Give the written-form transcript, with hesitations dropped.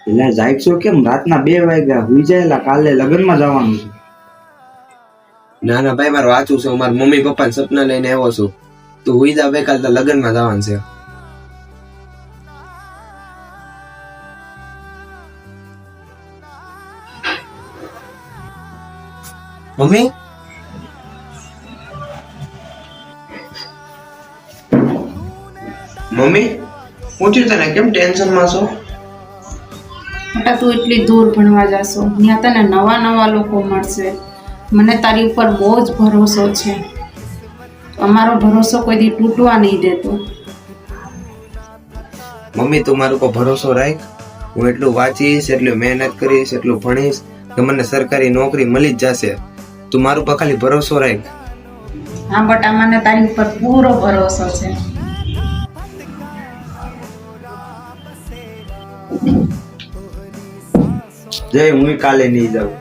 એટલે જાગશો કેમ? રાતના 2 વાગ્યા. હુઈ જાય, કાલે લગ્નમાં જવાનું છે. ના ના ભાઈ, મારે વાંચવું છે. મારા મમ્મી પપ્પા સપના લઈને આવ્યો છું. તું હુઈ જા ભાઈ, કાલે લગ્નમાં જવાનું છે. મમ્મી, મમ્મી પૂછ્યું તને કેમ ટેન્શનમાં છો? બેટા તું એટલી દૂર ભણવા જાશો, ત્યાં તને નવા નવા લોકો મળશે. મને તારી ઉપર બહુ જ ભરોસો છે. અમારો ભરોસો કોઈ દી તૂટવા નહીં દેતો. મમ્મી તું મારા ઉપર ભરોસો રાખ. હું એટલું વાંચીશ, એટલું મહેનત કરીશ, એટલું ભણીશ કે મને સરકારી નોકરી મળી જ જશે. તું મારું પર ખાલી ભરોસો રાખ. હા બટા, મને તારી ઉપર પૂરો ભરોસો છે. જય, હું કાલે નહીં જાઉં.